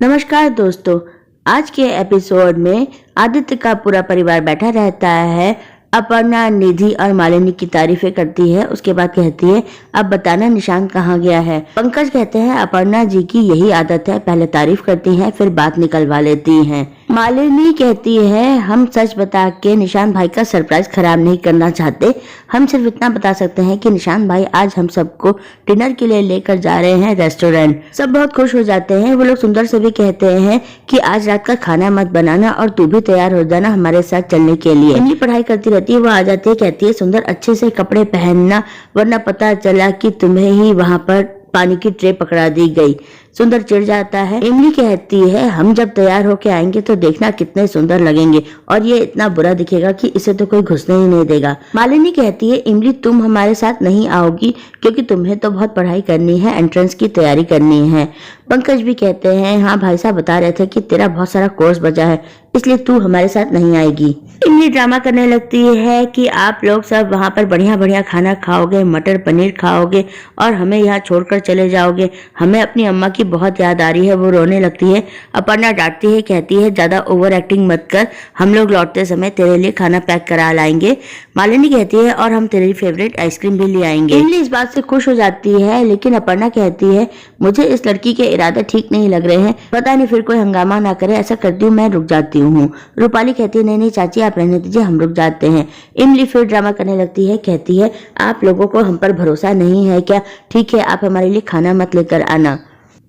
नमस्कार दोस्तों। आज के एपिसोड में आदित्य का पूरा परिवार बैठा रहता है। अपर्णा, निधि और मालिनी की तारीफें करती है। उसके बाद कहती है, अब बताना निशांत कहाँ गया है। पंकज कहते हैं, अपर्णा जी की यही आदत है, पहले तारीफ करती हैं फिर बात निकलवा लेती हैं। मालिनी कहती है, हम सच बता के निशांत भाई का सरप्राइज खराब नहीं करना चाहते। हम सिर्फ इतना बता सकते हैं कि निशांत भाई आज हम सबको डिनर के लिए लेकर जा रहे हैं रेस्टोरेंट। सब बहुत खुश हो जाते हैं। वो लोग सुंदर से भी कहते हैं कि आज रात का खाना मत बनाना और तू भी तैयार हो जाना हमारे साथ चलने के लिए। इमली पढ़ाई करती रहती है, वो आ जाती है, कहती है, सुंदर अच्छे से कपड़े पहनना वरना पता चला कि तुम्हें ही वहाँ पर पानी की ट्रे पकड़ा दी गई। सुंदर चिढ़ जाता है। इमली कहती है, हम जब तैयार होके आएंगे तो देखना कितने सुंदर लगेंगे और ये इतना बुरा दिखेगा कि इसे तो कोई घुसने ही नहीं देगा। मालिनी कहती है, इमली तुम हमारे साथ नहीं आओगी क्योंकि तुम्हें तो बहुत पढ़ाई करनी है, एंट्रेंस की तैयारी करनी है। पंकज भी कहते हैं, हाँ भाई साहब बता रहे थे कि तेरा बहुत सारा कोर्स बचा है इसलिए तू हमारे साथ नहीं आएगी। इमली ड्रामा करने लगती है कि आप लोग सब वहाँ पर बढ़िया बढ़िया खाना खाओगे, मटर पनीर खाओगे और हमें यहाँ छोड़कर चले जाओगे। हमें अपनी अम्मा की बहुत याद आ रही है। वो रोने लगती है। अपर्णा डांटती है, कहती है, ज्यादा ओवर एक्टिंग मत कर, हम लोग लौटते समय तेरे लिए खाना पैक करा लाएंगे। मालिनी कहती है, और हम तेरी फेवरेट आइसक्रीम भी ले आएंगे। इमली इस बात से खुश हो जाती है, लेकिन अपर्णा कहती है, मुझे इस लड़की के इरादे ठीक नहीं लग रहे हैं, पता नहीं फिर कोई हंगामा ना करे, ऐसा करती हूँ मैं रुक जाती हूँ। रूपाली कहती है, नहीं नहीं चाची आप रहने दीजिए, हम रुक जाते हैं। इमली फिर ड्रामा करने लगती है, कहती है, आप लोगों को हम पर भरोसा नहीं है क्या? ठीक है, आप हमारे लिए खाना मत लेकर आना।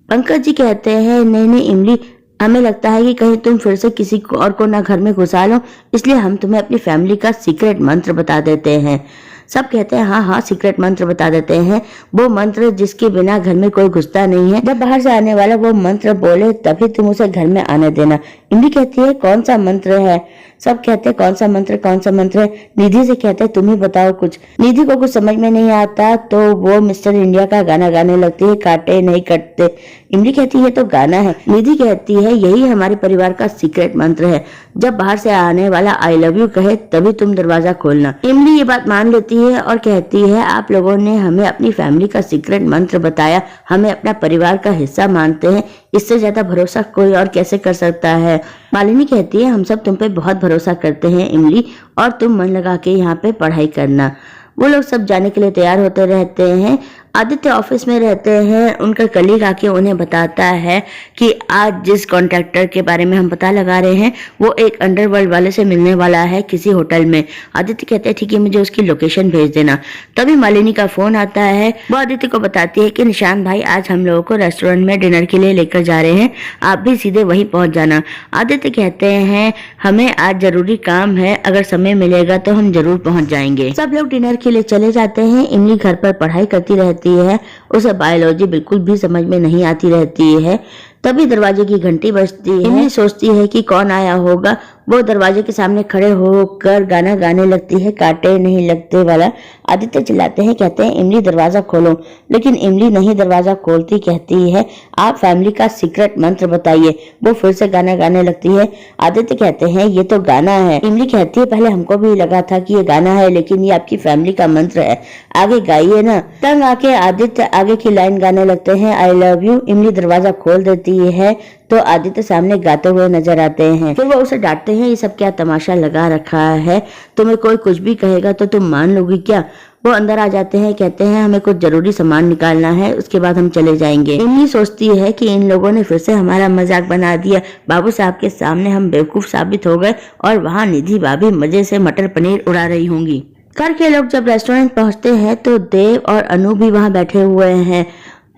पंकज जी कहते हैं, नहीं नहीं इमली, हमें लगता है कि कहीं तुम फिर से किसी को और को ना घर में घुसा लो, इसलिए हम तुम्हें अपनी फैमिली का सीक्रेट मंत्र बता देते हैं। सब कहते हैं, हाँ हाँ सीक्रेट मंत्र बता देते हैं, वो मंत्र जिसके बिना घर में कोई घुसता नहीं है। जब बाहर से आने वाला वो मंत्र बोले तभी तुम उसे घर में आने देना। इमली कहती है, कौन सा मंत्र है? सब कहते हैं, कौन सा मंत्र कौन सा मंत्र है? निधि से कहते हैं, तुम ही बताओ कुछ। निधि को कुछ समझ में नहीं आता तो वो मिस्टर इंडिया का गाना गाने लगती है, काटे नहीं कटते। इमली कहती है, तो गाना है। निधि कहती है, यही हमारे परिवार का सीक्रेट मंत्र है, जब बाहर से आने वाला आई लव यू कहे तभी तुम दरवाजा खोलना। इमली ये बात मान लेती है और कहती है, आप लोगों ने हमें अपनी फैमिली का सीक्रेट मंत्र बताया, हमें अपना परिवार का हिस्सा मानते हैं, इससे ज्यादा भरोसा कोई और कैसे कर सकता है। मालिनी कहती है, हम सब तुम पे बहुत भरोसा करते हैं इमली, और तुम मन लगा के यहाँ पे पढ़ाई करना। वो लोग सब जाने के लिए तैयार होते रहते हैं। आदित्य ऑफिस में रहते हैं। उनका कलीग आके उन्हें बताता है कि आज जिस कॉन्ट्रैक्टर के बारे में हम पता लगा रहे हैं वो एक अंडरवर्ल्ड वाले से मिलने वाला है किसी होटल में। आदित्य कहते हैं, ठीक है, मुझे उसकी लोकेशन भेज देना। तभी मालिनी का फोन आता है। वो आदित्य को बताती है कि निशांत भाई आज हम लोगों को रेस्टोरेंट में डिनर के लिए लेकर जा रहे हैं, आप भी सीधे वहीं पहुंच जाना। आदित्य कहते हैं, हमें आज जरूरी काम है, अगर समय मिलेगा तो हम जरूर पहुंच जाएंगे। सब लोग डिनर के लिए चले जाते हैं। इमली घर पर पढ़ाई करती रहती है, उसे बायोलॉजी बिल्कुल भी समझ में नहीं आती रहती है। तभी दरवाजे की घंटी बजती है। इमली सोचती है कि कौन आया होगा। वो दरवाजे के सामने खड़े होकर गाना गाने लगती है, काटे नहीं लगते वाला। आदित्य चिल्लाते हैं, कहते हैं, इमली दरवाजा खोलो, लेकिन इमली नहीं दरवाजा खोलती। कहती है, आप फैमिली का सीक्रेट मंत्र बताइए। वो फिर से गाना गाने लगती है। आदित्य कहते हैं, ये तो गाना है। इमली कहती है, पहले हमको भी लगा था कि ये गाना है, लेकिन ये आपकी फैमिली का मंत्र है, आगे गाइए ना। तंग आके आदित्य आगे की लाइन गाने लगते हैं, आई लव यू। इमली दरवाजा खोल देती है तो आदित्य सामने गाते हुए नजर आते हैं। फिर वो उसे डांटते हैं, ये सब क्या तमाशा लगा रखा है, तुम्हें कोई कुछ भी कहेगा तो तुम मान लोगी क्या? वो अंदर आ जाते हैं, कहते हैं, हमें कुछ जरूरी सामान निकालना है, उसके बाद हम चले जाएंगे। इमली सोचती है कि इन लोगों ने फिर से हमारा मजाक बना दिया, बाबू साहब के सामने हम बेवकूफ साबित हो गए और वहाँ निधि भाभी मजे से मटर पनीर उड़ा रही होंगी। घर के लोग जब रेस्टोरेंट पहुंचते हैं तो देव और अनु भी वहाँ बैठे हुए हैं।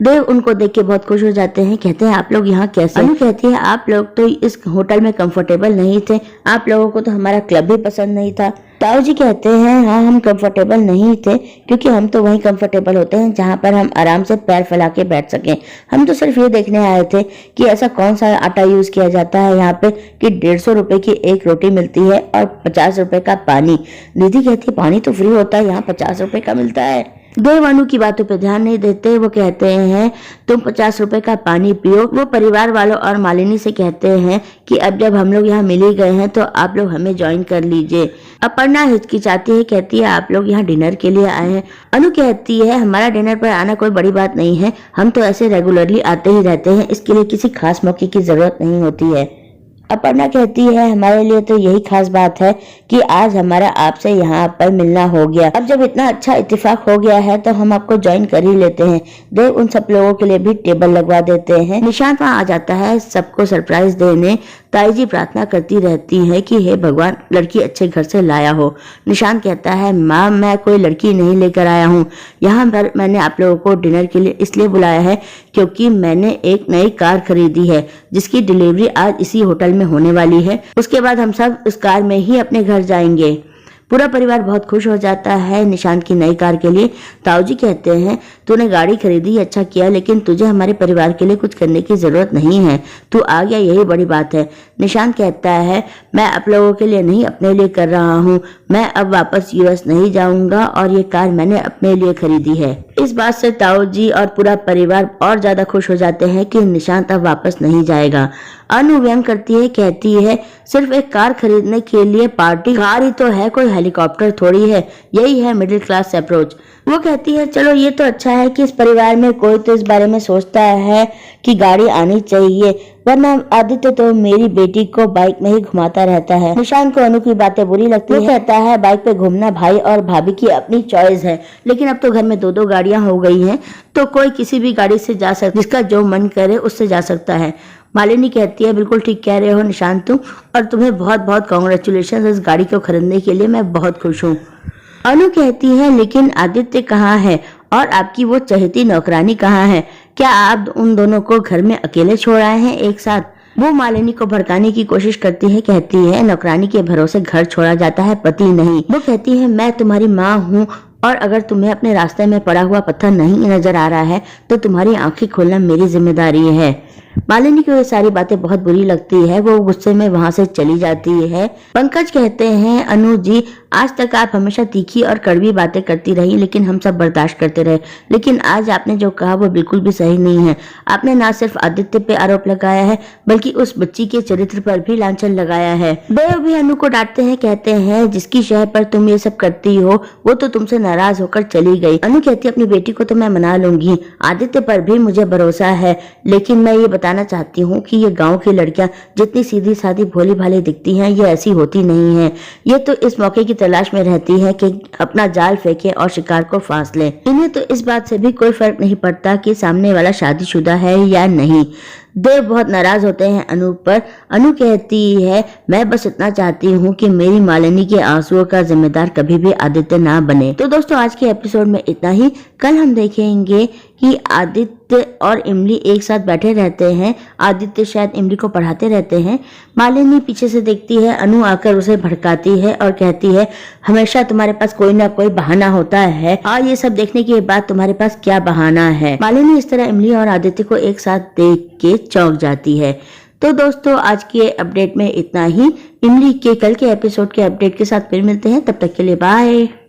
देव उनको देख के बहुत खुश हो जाते हैं, कहते हैं, आप लोग यहाँ कैसे? अनु कहती है, आप लोग तो इस होटल में कंफर्टेबल नहीं थे, आप लोगों को तो हमारा क्लब भी पसंद नहीं था। ताऊ जी कहते हैं, हाँ हम कंफर्टेबल नहीं थे क्योंकि हम तो वहीं कंफर्टेबल होते हैं जहाँ पर हम आराम से पैर फैला के बैठ सकें। हम तो सिर्फ ये देखने आए थे कि ऐसा कौन सा आटा यूज किया जाता है यहाँ पे कि 150 रुपए की एक रोटी मिलती है और 50 रुपए का पानी। निधि कहती है, पानी तो फ्री होता है, यहाँ 50 रुपए का मिलता है। देव अनु की बातों पे ध्यान नहीं देते। वो कहते हैं, तुम 50 रुपए का पानी पियो। वो परिवार वालों और मालिनी से कहते हैं कि अब जब हम लोग यहाँ मिल ही गए हैं तो आप लोग हमें ज्वाइन कर लीजिए। अपर्णा हिचकिचाती है, कहती है आप लोग यहाँ डिनर के लिए आए हैं। अनु कहती है हमारा डिनर पर आना कोई बड़ी बात नहीं है, हम तो ऐसे रेगुलरली आते ही रहते हैं, इसके लिए किसी खास मौके की जरूरत नहीं होती है। अपर्णा कहती है हमारे लिए तो यही खास बात है कि आज हमारा आपसे यहाँ पर मिलना हो गया। अब जब इतना अच्छा इत्तेफाक हो गया है तो हम आपको ज्वाइन कर ही लेते हैं। देव उन सब लोगों के लिए भी टेबल लगवा देते हैं। निशांत वहाँ आ जाता है सबको सरप्राइज देने। ताई जी प्रार्थना करती रहती है कि हे भगवान लड़की अच्छे घर से लाया हो। निशांत कहता है माँ मैं कोई लड़की नहीं लेकर आया हूँ, यहाँ पर मैंने आप लोगों को डिनर के लिए इसलिए बुलाया है क्योंकि मैंने एक नई कार खरीदी है जिसकी डिलीवरी आज इसी होटल में होने वाली है। उसके बाद हम सब उस कार में ही अपने घर जाएंगे। पूरा परिवार बहुत खुश हो जाता है निशांत की नई कार के लिए। ताऊ जी कहते हैं तूने गाड़ी खरीदी अच्छा किया, लेकिन तुझे हमारे परिवार के लिए कुछ करने की जरूरत नहीं है, तू आ गया यही बड़ी बात है। निशांत कहता है मैं आप लोगों के लिए नहीं अपने लिए कर रहा हूँ, मैं अब वापस यूएस नहीं जाऊंगा और ये कार मैंने अपने लिए खरीदी है। इस बात से ताऊ जी और पूरा परिवार और ज्यादा खुश हो जाते हैं कि निशांत अब वापस नहीं जाएगा। अनु व्यंग करती है, कहती है सिर्फ एक कार खरीदने के लिए पार्टी, कार ही तो है कोई हेलीकॉप्टर थोड़ी है, यही है मिडिल क्लास अप्रोच। वो कहती है चलो ये तो अच्छा है कि इस परिवार में कोई तो इस बारे में सोचता है कि गाड़ी आनी चाहिए, वरना आदित्य तो मेरी बेटी को बाइक में ही घुमाता रहता है। निशांत को अनु की बातें बुरी लगती है, कहता है बाइक पे घूमना भाई और भाभी की अपनी चॉइस है, लेकिन अब तो घर में दो गाड़ियां हो गई हैं तो कोई किसी भी गाड़ी से जा सकता, जिसका जो मन करे उससे जा सकता है। मालिनी कहती है बिल्कुल ठीक कह रहे हो निशांत तुम, और तुम्हें बहुत बहुत कॉन्ग्रेचुलेशन इस गाड़ी को खरीदने के लिए, मैं बहुत खुश हूँ। अनु कहती है लेकिन आदित्य कहाँ है और आपकी वो चहेती नौकरानी कहाँ है, क्या आप उन दोनों को घर में अकेले छोड़ आए हैं एक साथ। वो मालिनी को भड़काने की कोशिश करती है, कहती है नौकरानी के भरोसे घर छोड़ा जाता है, पति नहीं। वो कहती है मैं तुम्हारी माँ हूँ और अगर तुम्हें अपने रास्ते में पड़ा हुआ पत्थर नहीं नजर आ रहा है तो तुम्हारी आंखें खोलना मेरी जिम्मेदारी है। मालिनी को ये सारी बातें बहुत बुरी लगती है, वो गुस्से में वहां से चली जाती है। पंकज कहते हैं अनु जी आज तक आप हमेशा तीखी और कड़वी बातें करती रही, लेकिन हम सब बर्दाश्त करते रहे, लेकिन आज आपने जो कहा वो बिल्कुल भी सही नहीं है। आपने ना सिर्फ आदित्य पे आरोप लगाया है बल्कि उस बच्ची के चरित्र पर भी लांछन लगाया है। देव भी अनु को डांटते हैं, कहते हैं जिसकी शह पर तुम ये सब करती हो वो तो तुमसे नाराज होकर चली गई। अनु कहती है अपनी बेटी को तो मैं मना लूंगी, आदित्य पर भी मुझे भरोसा है, लेकिन मैं ये बताना चाहती हूँ कि ये गांव की लड़कियां जितनी सीधी सादी भोली भाली दिखती हैं ये ऐसी होती नहीं है। ये तो इस मौके की तलाश में रहती है कि अपना जाल फेंके और शिकार को फांस ले। इन्हें तो इस बात से भी कोई फर्क नहीं पड़ता कि सामने वाला शादीशुदा है या नहीं। देव बहुत नाराज होते हैं अनु पर। अनु कहती है मैं बस इतना चाहती हूँ कि मेरी मालिनी के आंसुओं का जिम्मेदार कभी भी आदित्य ना बने। तो दोस्तों आज के एपिसोड में इतना ही। कल हम देखेंगे कि आदित्य और इमली एक साथ बैठे रहते हैं। आदित्य शायद इमली को पढ़ाते रहते हैं। मालिनी पीछे से देखती है, अनु आकर उसे भड़काती है और कहती है हमेशा तुम्हारे पास कोई ना कोई बहाना होता है और ये सब देखने के बाद तुम्हारे पास क्या बहाना है। मालिनी इस तरह इमली और आदित्य को एक साथ देख के चौंक जाती है। तो दोस्तों आज के अपडेट में इतना ही। इमली के कल के एपिसोड के अपडेट के साथ फिर मिलते हैं, तब तक के लिए बाय।